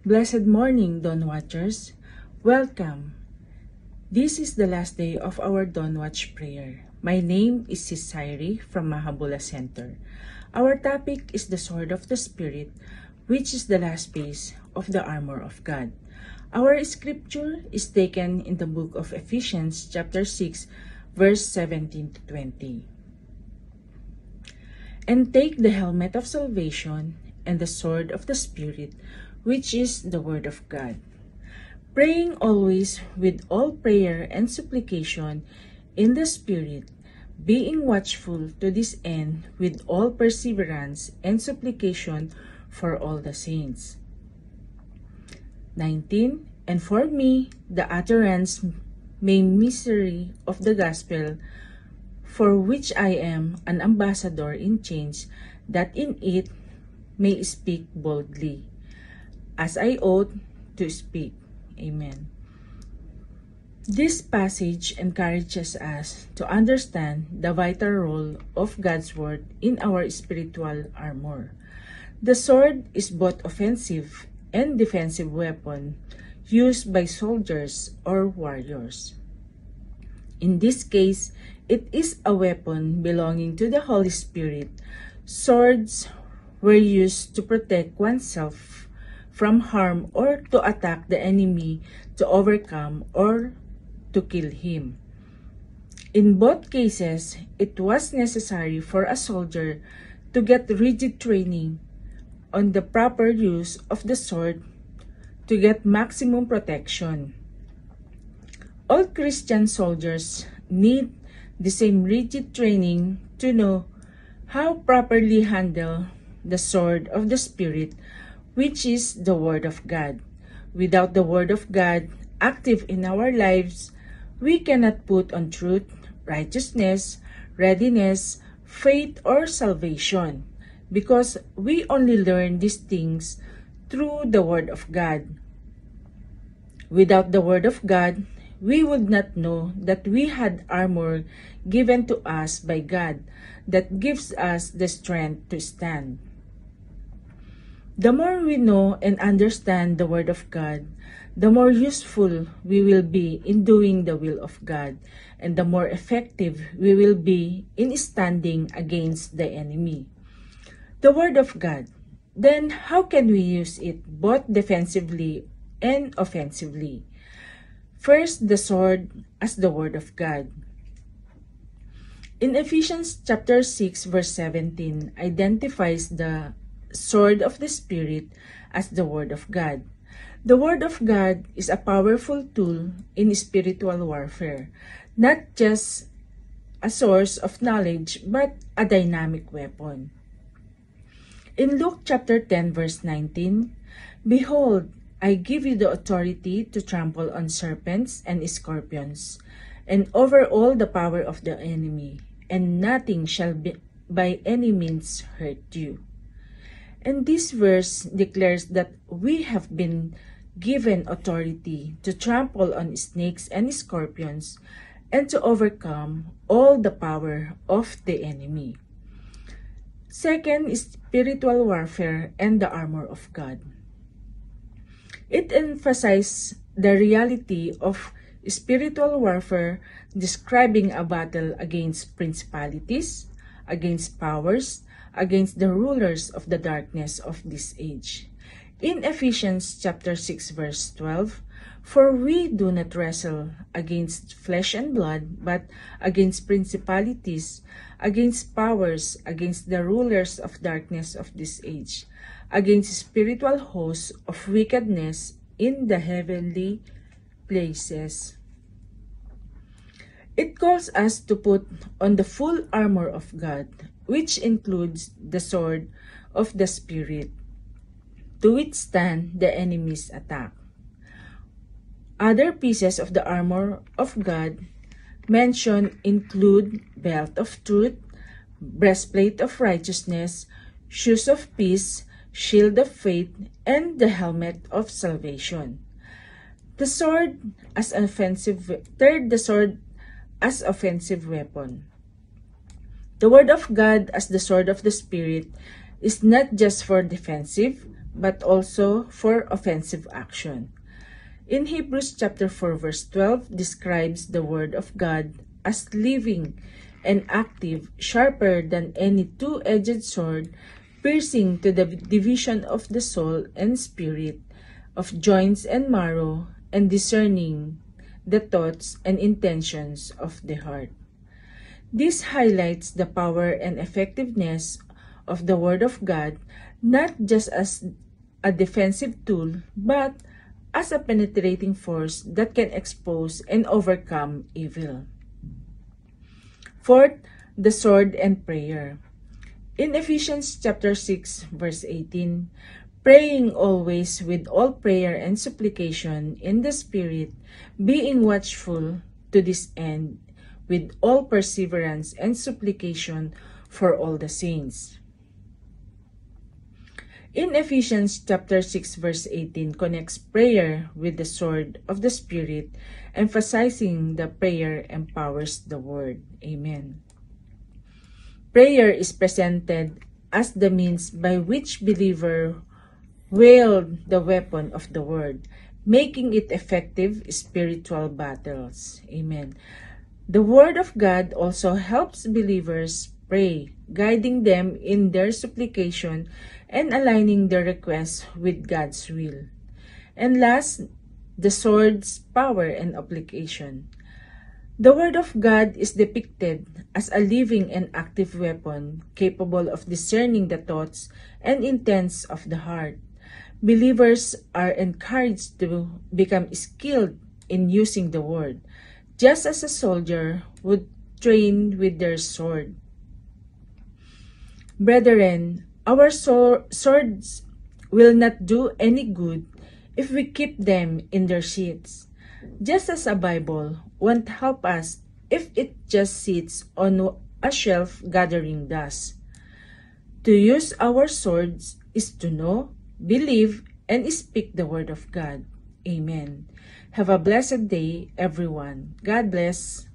Blessed morning, Dawn Watchers. Welcome. This is the last day of our Dawn Watch prayer. My name is Sis Sairi from Mahabula Center. Our topic is the Sword of the Spirit, which is the last piece of the armor of God. Our scripture is taken in the book of Ephesians chapter 6, verse 17 to 20. And take the helmet of salvation and the sword of the Spirit, which is the word of God, praying always with all prayer and supplication in the Spirit, being watchful to this end with all perseverance and supplication for all the saints. 19. And for me, the utterance mystery of the gospel, for which I am an ambassador in chains, that in it may speak boldly, as I ought to speak. Amen. This passage encourages us to understand the vital role of God's Word in our spiritual armor. The sword is both offensive and defensive weapon used by soldiers or warriors. In this case, it is a weapon belonging to the Holy Spirit. Swords were used to protect oneself from harm or to attack the enemy, to overcome or to kill him. In both cases, it was necessary for a soldier to get rigid training on the proper use of the sword to get maximum protection. All Christian soldiers need the same rigid training to know how properly handle the sword of the Spirit, which is the Word of God. Without the Word of God active in our lives, we cannot put on truth, righteousness, readiness, faith, or salvation, because we only learn these things through the Word of God. Without the Word of God, we would not know that we had armor given to us by God that gives us the strength to stand. The more we know and understand the Word of God, the more useful we will be in doing the will of God, and the more effective we will be in standing against the enemy. The Word of God. Then how can we use it both defensively and offensively? First, the sword as the Word of God. In Ephesians chapter 6, verse 17, identifies the sword of the Spirit as the Word of God. The Word of God is a powerful tool in spiritual warfare, not just a source of knowledge, but a dynamic weapon. In Luke chapter 10, verse 19, Behold, I give you the authority to trample on serpents and scorpions, and over all the power of the enemy, and nothing shall by any means hurt you. And this verse declares that we have been given authority to trample on snakes and scorpions, and to overcome all the power of the enemy. Second is spiritual warfare and the armor of God. It emphasizes the reality of spiritual warfare, describing a battle against principalities, against powers, against the rulers of the darkness of this age. In Ephesians chapter 6, verse 12, For we do not wrestle against flesh and blood, but against principalities, against powers, against the rulers of darkness of this age, against spiritual hosts of wickedness in the heavenly places. It calls us to put on the full armor of God, which includes the sword of the Spirit, to withstand the enemy's attack. Other pieces of the armor of God mentioned include belt of truth, breastplate of righteousness, shoes of peace, shield of faith, and the helmet of salvation. The sword as offensive. Third, the sword as offensive weapon. The Word of God as the sword of the Spirit is not just for defensive, but also for offensive action. In Hebrews chapter 4 verse 12 describes the word of God as living and active, sharper than any two-edged sword, piercing to the division of the soul and spirit, of joints and marrow, and discerning the thoughts and intentions of the heart. This highlights the power and effectiveness of the Word of God, not just as a defensive tool, but as a penetrating force that can expose and overcome evil. Fourth, the sword and prayer. In Ephesians chapter 6, verse 18, praying always with all prayer and supplication in the Spirit, being watchful to this end, with all perseverance and supplication for all the saints. In Ephesians chapter 6 verse 18 connects prayer with the sword of the Spirit, emphasizing the prayer empowers the word. Amen. Prayer is presented as the means by which believer wield the weapon of the word, making it effective spiritual battles. Amen. The word of God also helps believers pray, guiding them in their supplication and aligning their requests with God's will. And last, the sword's power and application. The Word of God is depicted as a living and active weapon capable of discerning the thoughts and intents of the heart. Believers are encouraged to become skilled in using the Word, just as a soldier would train with their sword. Brethren, our swords will not do any good if we keep them in their sheaths. Just as a Bible won't help us if it just sits on a shelf gathering dust. To use our swords is to know, believe, and speak the word of God. Amen. Have a blessed day, everyone. God bless.